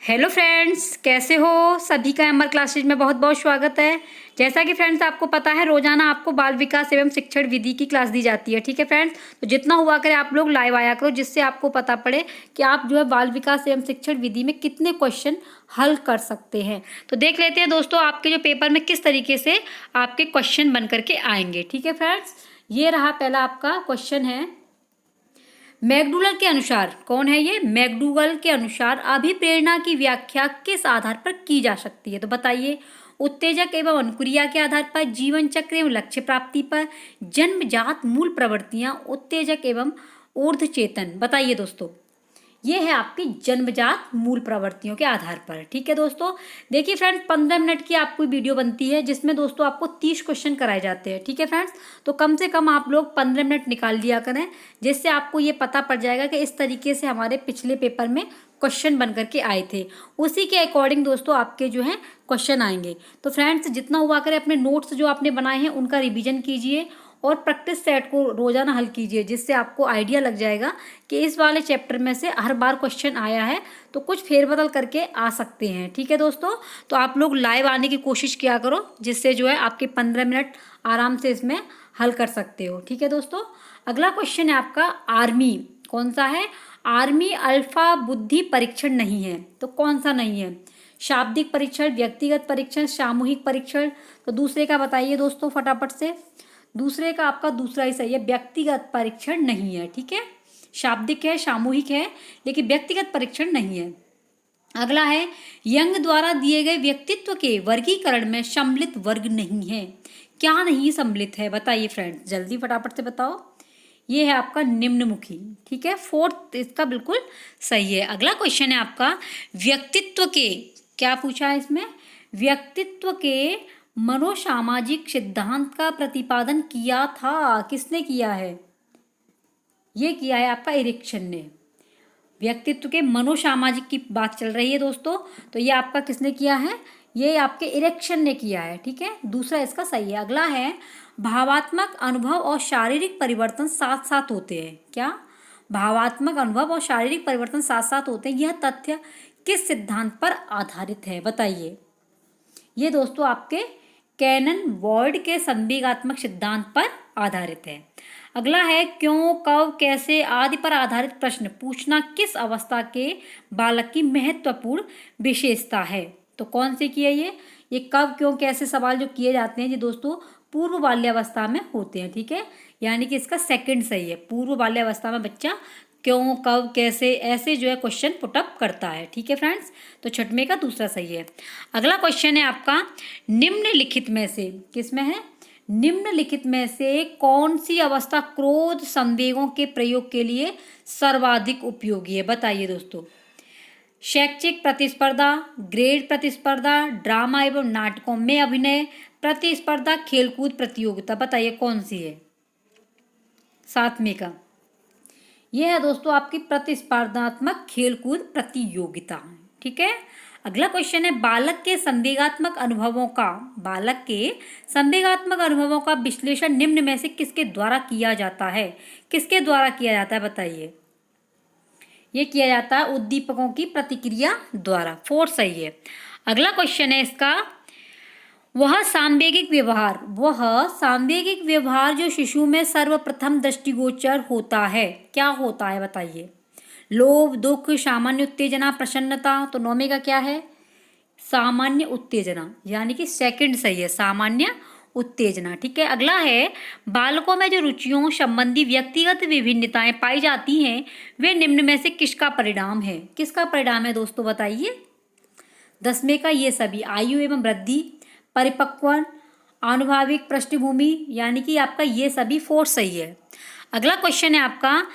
Hello friends, कैसे हो? सभी का एमआर क्लासेज में बहुत बहुत स्वागत है। जैसा कि फ्रेंड्स आपको पता है, रोजाना आपको बाल विकास एवं शिक्षण विधि की क्लास दी जाती है। ठीक है फ्रेंड्स, तो जितना हुआ करे आप लोग लाइव आया करो, जिससे आपको पता पड़े कि आप जो है बाल विकास एवं शिक्षण विधि में कितने क्वेश्चन हल कर सकते हैं। तो देख लेते हैं दोस्तों आपके जो पेपर में किस तरीके से आपके क्वेश्चन बन करके आएंगे। ठीक है फ्रेंड्स, ये रहा पहला आपका क्वेश्चन है। मैकडूगल के अनुसार, कौन है ये? मैकडूगल के अनुसार अभिप्रेरणा की व्याख्या किस आधार पर की जा सकती है? तो बताइए। उत्तेजक एवं अनुक्रिया के आधार पर, जीवन चक्र एवं लक्ष्य प्राप्ति पर, जन्मजात मूल प्रवृत्तियां, उत्तेजक एवं ऊर्ध्व चेतन। बताइए दोस्तों, ये है आपकी जन्मजात मूल प्रवृत्तियों के आधार पर। ठीक है दोस्तों, देखिए फ्रेंड्स 15 मिनट की आपको वीडियो बनती है, जिसमें दोस्तों आपको 30 क्वेश्चन कराए जाते हैं। ठीक है फ्रेंड्स, तो कम से कम आप लोग 15 मिनट निकाल लिया करें, जिससे आपको ये पता पड़ जाएगा कि इस तरीके से हमारे पिछले पेपर में क्वेश्चन बन करके आए थे। उसी के अकॉर्डिंग दोस्तों आपके जो है क्वेश्चन आएंगे। तो फ्रेंड्स जितना हुआ करें अपने नोट्स जो आपने बनाए हैं उनका रिवीजन कीजिए और प्रैक्टिस सेट को रोजाना हल कीजिए, जिससे आपको आइडिया लग जाएगा कि इस वाले चैप्टर में से हर बार क्वेश्चन आया है तो कुछ फेरबदल करके आ सकते हैं। ठीक है दोस्तों, तो आप लोग लाइव आने की कोशिश किया करो, जिससे जो है आपके 15 मिनट आराम से इसमें हल कर सकते हो। ठीक है दोस्तों, अगला क्वेश्चन है आपका आर्मी। कौन सा है? आर्मी अल्फा बुद्धि परीक्षण नहीं है, तो कौन सा नहीं है? शाब्दिक परीक्षण, व्यक्तिगत परीक्षण, सामूहिक परीक्षण। तो दूसरे का बताइए दोस्तों फटाफट से। दूसरे का आपका दूसरा ही सही है, व्यक्तिगत परीक्षण नहीं है। ठीक है, शाब्दिक है, सामूहिक है, लेकिन व्यक्तिगत परीक्षण नहीं है। अगला है, यंग द्वारा दिए गए व्यक्तित्व के वर्गीकरण में सम्मिलित वर्ग नहीं है। क्या नहीं सम्मिलित है? बताइए फ्रेंड्स, जल्दी फटाफट से बताओ। ये है आपका निम्नमुखी। ठीक है, फोर्थ इसका बिल्कुल सही है। अगला क्वेश्चन है आपका, व्यक्तित्व के, क्या पूछा है इसमें? व्यक्तित्व के मनोसामाजिक सिद्धांत का प्रतिपादन किया था, किसने किया है? ये किया है आपका इरिक्सन ने। व्यक्तित्व के मनोसामाजिक की बात चल रही है दोस्तों, तो ये आपका किसने किया है? ये आपके इरिक्सन ने किया है। ठीक है, दूसरा इसका सही है। अगला है, भावात्मक अनुभव और शारीरिक परिवर्तन साथ साथ होते हैं। क्या? भावात्मक अनुभव और शारीरिक परिवर्तन साथ साथ होते हैं, यह तथ्य किस सिद्धांत पर आधारित है? बताइए। ये दोस्तों आपके कैनन बॉयड के संवेगात्मक सिद्धांत पर आधारित है। अगला है, क्यों, कब, कैसे आदि पर आधारित प्रश्न पूछना किस अवस्था के बालक की महत्वपूर्ण विशेषता है? तो कौन से की है ये कब, क्यों, कैसे सवाल जो किए जाते हैं ये दोस्तों पूर्व बाल्यावस्था में होते हैं। ठीक है, यानी कि इसका सेकंड सही है। पूर्व बाल्यावस्था में बच्चा क्यों, कब, कैसे ऐसे जो है क्वेश्चन पुटअप करता है। ठीक है फ्रेंड्स, तो छठवें का दूसरा सही है। अगला क्वेश्चन है आपका, निम्नलिखित में से, किसमें है? निम्नलिखित में से कौन सी अवस्था क्रोध संवेगों के प्रयोग के लिए सर्वाधिक उपयोगी है? बताइए दोस्तों। शैक्षिक प्रतिस्पर्धा, ग्रेड प्रतिस्पर्धा, ड्रामा एवं नाटकों में अभिनय प्रतिस्पर्धा, खेलकूद प्रतियोगिता। बताइए कौन सी है? सातवें का यह है दोस्तों आपकी प्रतिस्पर्धात्मक खेलकूद प्रतियोगिता। ठीक है, अगला क्वेश्चन है, बालक के संवेगात्मक अनुभवों का विश्लेषण निम्न में से किसके द्वारा किया जाता है? किसके द्वारा किया जाता है? बताइए। ये किया जाता है उद्दीपकों की प्रतिक्रिया द्वारा। फोर्थ सही है। अगला क्वेश्चन है इसका, वह सांवेगिक व्यवहार जो शिशु में सर्वप्रथम दृष्टिगोचर होता है, क्या होता है? बताइए। लोभ, दुख, सामान्य उत्तेजना, प्रसन्नता। तो नौवे का क्या है? सामान्य उत्तेजना, यानी कि सेकंड सही है, सामान्य उत्तेजना। ठीक है, अगला है, बालकों में जो रुचियों संबंधी व्यक्तिगत विभिन्नताएं पाई जाती हैं वे निम्न में से किसका परिणाम है? किसका परिणाम है दोस्तों? बताइए। 10वें का ये सभी आयु एवं वृद्धि, परिपक्व, आनुभाविक पृष्ठभूमि, यानी कि आपका ये सभी फोर्थ सही है। अगला क्वेश्चन है आपका,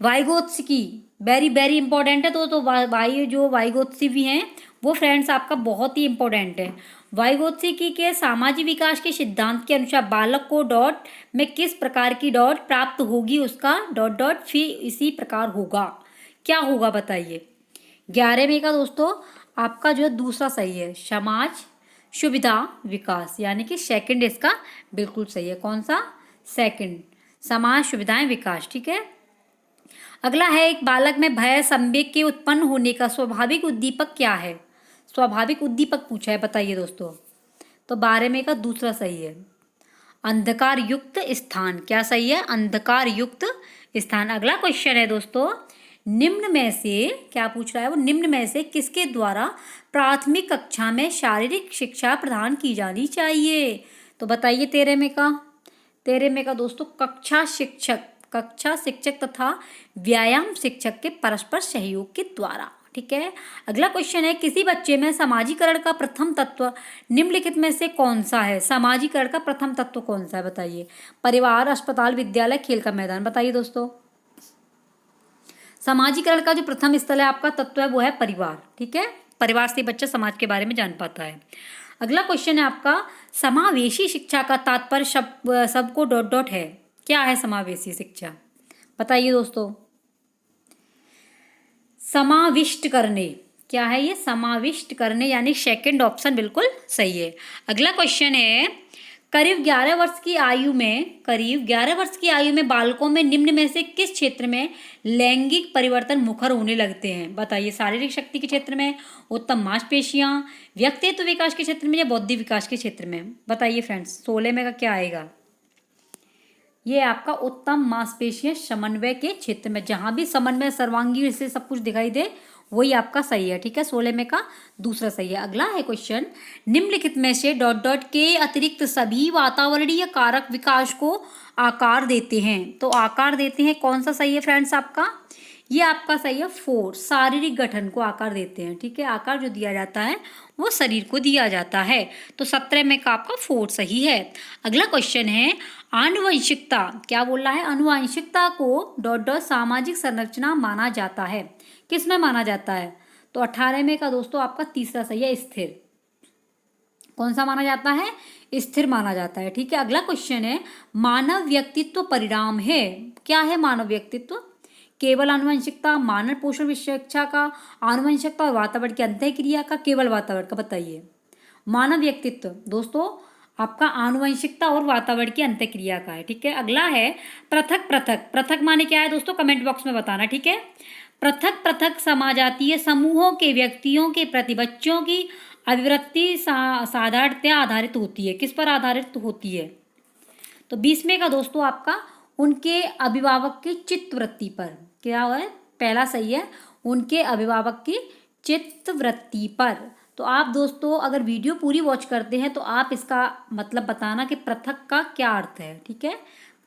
वाइगोत्स्की, वेरी वेरी इंपॉर्टेंट है। तो वाइगोत्स्की हैं वो फ्रेंड्स आपका बहुत ही इंपॉर्टेंट है। वाइगोत्स्की के सामाजिक विकास के सिद्धांत के अनुसार बालक को डॉट में किस प्रकार की डॉट प्राप्त होगी, उसका डॉट डॉट फिर इसी प्रकार होगा। क्या होगा? बताइए। 11वें का दोस्तों आपका जो है दूसरा सही है, समाज सुविधा विकास, यानी कि सेकंड इसका बिल्कुल सही है। कौन सा? सेकंड, समाज सुविधाएं विकास। ठीक है, अगला है, एक बालक में भय संवेग के उत्पन्न होने का स्वाभाविक उद्दीपक क्या है? स्वाभाविक उद्दीपक पूछा है, बताइए दोस्तों। तो 12 में का दूसरा सही है, अंधकार युक्त स्थान। क्या सही है? अंधकार युक्त स्थान। अगला क्वेश्चन है दोस्तों, निम्न में से क्या पूछ रहा है वो, निम्न में से किसके द्वारा प्राथमिक कक्षा में शारीरिक शिक्षा प्रदान की जानी चाहिए? तो बताइए 13 में का दोस्तों, कक्षा शिक्षक तथा व्यायाम शिक्षक के परस्पर सहयोग के द्वारा। ठीक है। अगला क्वेश्चन है, किसी बच्चे में समाजीकरण का प्रथम तत्व निम्नलिखित में से कौन सा है? समाजीकरण का प्रथम तत्व कौन सा है, बताइए। परिवार, अस्पताल, विद्यालय, खेल का मैदान। बताइए दोस्तों। समाजीकरण का जो प्रथम स्थल है आपका तत्व है वो है परिवार। ठीक है, परिवार से बच्चा समाज के बारे में जान पाता है। अगला क्वेश्चन है आपका, समावेशी शिक्षा का तात्पर्य सबको डॉट डॉट है। क्या है समावेशी शिक्षा? बताइए दोस्तों। समाविष्ट करने। क्या है ये? समाविष्ट करने, यानी सेकंड ऑप्शन बिल्कुल सही है। अगला क्वेश्चन है, करीब 11 वर्ष की आयु में बालकों में निम्न में से किस क्षेत्र में लैंगिक परिवर्तन मुखर होने लगते हैं? बताइए। शारीरिक शक्ति के क्षेत्र में, उत्तम मांसपेशियां, व्यक्तित्व विकास के क्षेत्र में, या बौद्धिक विकास के क्षेत्र में? बताइए फ्रेंड्स। 16 में का क्या आएगा? ये आपका उत्तम मांसपेशियां समन्वय के क्षेत्र में, जहां भी समन्वय सर्वांगीण से सब कुछ दिखाई दे वही आपका सही है। ठीक है, 16 में का दूसरा सही है। अगला है क्वेश्चन, निम्नलिखित में से डॉट डॉट के अतिरिक्त सभी वातावरणीय कारक विकास को आकार देते हैं। तो आकार देते हैं कौन सा सही है फ्रेंड्स आपका? ये आपका सही है 4, शारीरिक गठन को आकार देते हैं। ठीक है, आकार जो दिया जाता है वो शरीर को दिया जाता है। तो 17 में का आपका 4 सही है। अगला क्वेश्चन है, आनुवंशिकता। क्या बोल रहा है? आनुवंशिकता को डॉट डॉट सामाजिक संरचना माना जाता है। किस में माना जाता है? तो 18 में का दोस्तों आपका तीसरा सही है, स्थिर। कौन सा माना जाता है? स्थिर माना जाता है। ठीक है। अगला क्वेश्चन है, मानव व्यक्तित्व परिणाम है। क्या है मानव व्यक्तित्व? केवल आनुवंशिकता, मानव पोषण शिक्षा का, आनुवंशिकता और वातावरण की अंतःक्रिया का, केवल वातावरण का? बताइए। मानव व्यक्तित्व दोस्तों आपका आनुवंशिकता और वातावरण की अंतःक्रिया का है। ठीक है। अगला है, पृथक पृथक। पृथक माने क्या है दोस्तों? कमेंट बॉक्स में बताना। ठीक है। पृथक पृथक समाजातीय समूहों के व्यक्तियों के प्रति बच्चों की अभिवृत्ति साधारणतया आधारित होती है। किस पर आधारित होती है? तो 20 में का दोस्तों आपका उनके अभिभावक की चित्तवृत्ति पर। क्या है? पहला सही है, उनके अभिभावक की चित्तवृत्ति पर। तो आप दोस्तों अगर वीडियो पूरी वॉच करते हैं तो आप इसका मतलब बताना कि पृथक का क्या अर्थ है। ठीक है,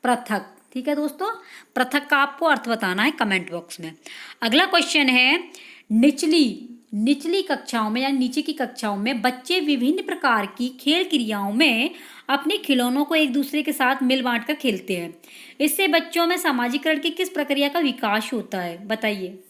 पृथक। ठीक है दोस्तों, पृथक का आपको अर्थ बताना है कमेंट बॉक्स में। अगला क्वेश्चन है, निचली कक्षाओं में या नीचे की कक्षाओं में बच्चे विभिन्न प्रकार की खेल क्रियाओं में अपने खिलौनों को एक दूसरे के साथ मिल बांट कर खेलते हैं। इससे बच्चों में सामाजिकरण की किस प्रक्रिया का विकास होता है? बताइए।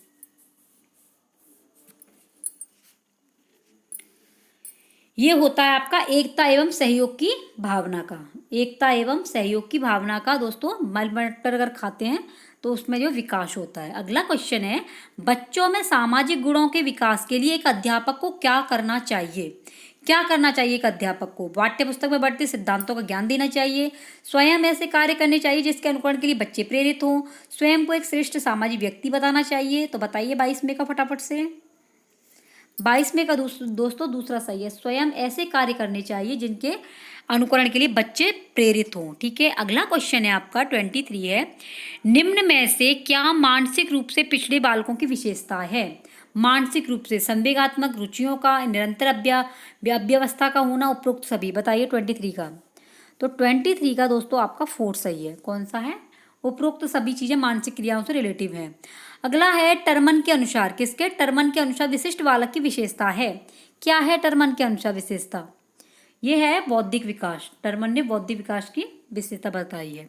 ये होता है आपका एकता एवं सहयोग की भावना का। एकता एवं सहयोग की भावना का दोस्तों मल मटर अगर खाते हैं तो उसमें जो विकास होता है। अगला क्वेश्चन है, बच्चों में सामाजिक गुणों के विकास के लिए एक अध्यापक को क्या करना चाहिए? क्या करना चाहिए एक अध्यापक को? पाठ्य पुस्तक में बढ़ते सिद्धांतों का ज्ञान देना चाहिए, स्वयं ऐसे कार्य करने चाहिए जिसके अनुकरण के लिए बच्चे प्रेरित हों, स्वयं को एक श्रेष्ठ सामाजिक व्यक्ति बताना चाहिए। तो बताइए 22 में का फटाफट से। 22 में का दोस्तों दूसरा सही है, स्वयं ऐसे कार्य करने चाहिए जिनके अनुकरण के लिए बच्चे प्रेरित हों। ठीक है। अगला क्वेश्चन है आपका 23 है, निम्न में से क्या मानसिक रूप से पिछड़े बालकों की विशेषता है? मानसिक रूप से संवेगात्मक रुचियों का निरंतर अव्यवस्था का होना, उपरोक्त सभी। बताइए 23 का। तो 23 का दोस्तों आपका 4 सही है। कौन सा है? उपरोक्त सभी चीजें मानसिक क्रियाओं से रिलेटिव हैं। अगला है, टर्मन के अनुसार। किसके? टर्मन के अनुसार विशिष्ट बालक की विशेषता है। क्या है टर्मन के अनुसार विशेषता? ये है बौद्धिक विकास। टर्मन ने बौद्धिक विकास की विशेषता बताई है।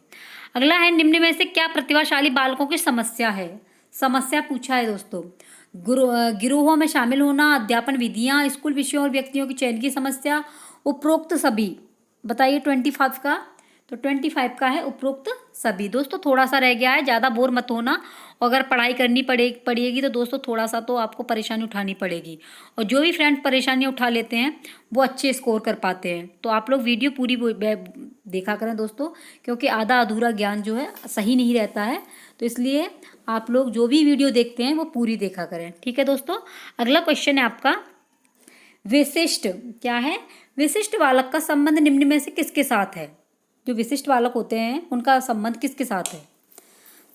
अगला है, निम्न में से क्या प्रतिभाशाली बालकों की समस्या है? समस्या पूछा है दोस्तों। गिरोहों में शामिल होना, अध्यापन विधियां, स्कूल विषयों और व्यक्तियों की चयन की समस्या, उपरोक्त सभी। बताइए 25 का। तो 25 का है उपरोक्त सभी। दोस्तों थोड़ा सा रह गया है, ज़्यादा बोर मत होना। और अगर पढ़ाई करनी पड़ेगी तो दोस्तों थोड़ा सा तो आपको परेशानी उठानी पड़ेगी। और जो भी फ्रेंड्स परेशानियाँ उठा लेते हैं वो अच्छे स्कोर कर पाते हैं। तो आप लोग वीडियो पूरी देखा करें दोस्तों, क्योंकि आधा अधूरा ज्ञान जो है सही नहीं रहता है। तो इसलिए आप लोग जो भी वीडियो देखते हैं वो पूरी देखा करें, ठीक है दोस्तों। अगला क्वेश्चन है आपका, विशिष्ट क्या है? विशिष्ट बालक का संबंध निम्न में से किसके साथ है? जो विशिष्ट बालक होते हैं उनका संबंध किसके साथ है?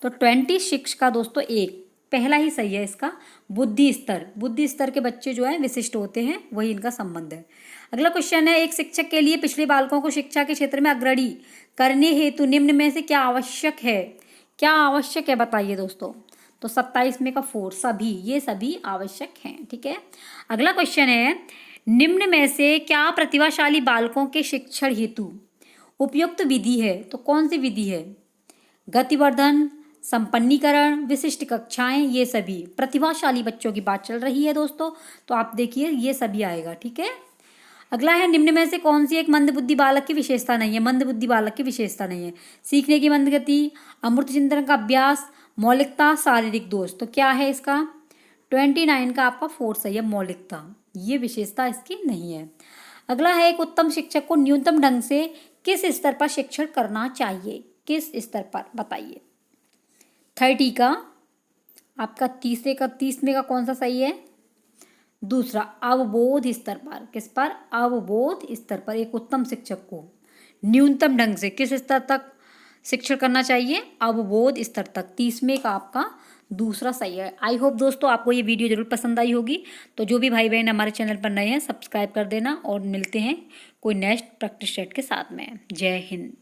तो 26 का दोस्तों एक पहला ही सही है इसका। बुद्धि स्तर के बच्चे जो है विशिष्ट होते हैं, वही इनका संबंध है। अगला क्वेश्चन है, एक शिक्षक के लिए पिछले बालकों को शिक्षा के क्षेत्र में अग्रणी करने हेतु निम्न में से क्या आवश्यक है? क्या आवश्यक है बताइए दोस्तों। तो 27 में का 4 सभी, ये सभी आवश्यक हैं, ठीक है। अगला क्वेश्चन है, निम्न में से क्या प्रतिभाशाली बालकों के शिक्षण हेतु उपयुक्त विधि है? तो कौन सी विधि है? गतिवर्धन, संपन्नीकरण, विशिष्ट कक्षाएं, ये सभी। प्रतिभाशाली बच्चों की बात चल रही है दोस्तों, तो आप देखिए ये सभी आएगा, ठीक है। अगला है, निम्न में से कौन सी एक मंदबुद्धि बालक की विशेषता नहीं है? मंदबुद्धि बालक की विशेषता नहीं है। सीखने की मंद गति, अमूर्त चिंतन का अभ्यास, मौलिकता, शारीरिक दोष। तो क्या है इसका? 29 का आपका 4 सही है, मौलिकता। ये विशेषता इसकी नहीं है। अगला है, एक उत्तम शिक्षक को न्यूनतम ढंग से किस स्तर पर शिक्षण करना चाहिए? किस स्तर पर बताइए। 30 का आपका 30 में का कौन सा सही है? दूसरा, अवबोध स्तर पर। किस पर? अवबोध स्तर पर। एक उत्तम शिक्षक को न्यूनतम ढंग से किस स्तर तक शिक्षण करना चाहिए? अवबोध स्तर तक। 30 का आपका दूसरा सही है। आई होप दोस्तों आपको ये वीडियो जरूर पसंद आई होगी। तो जो भी भाई बहन हमारे चैनल पर नए हैं सब्सक्राइब कर देना, और मिलते हैं कोई नेक्स्ट प्रैक्टिस सेट के साथ में। जय हिंद।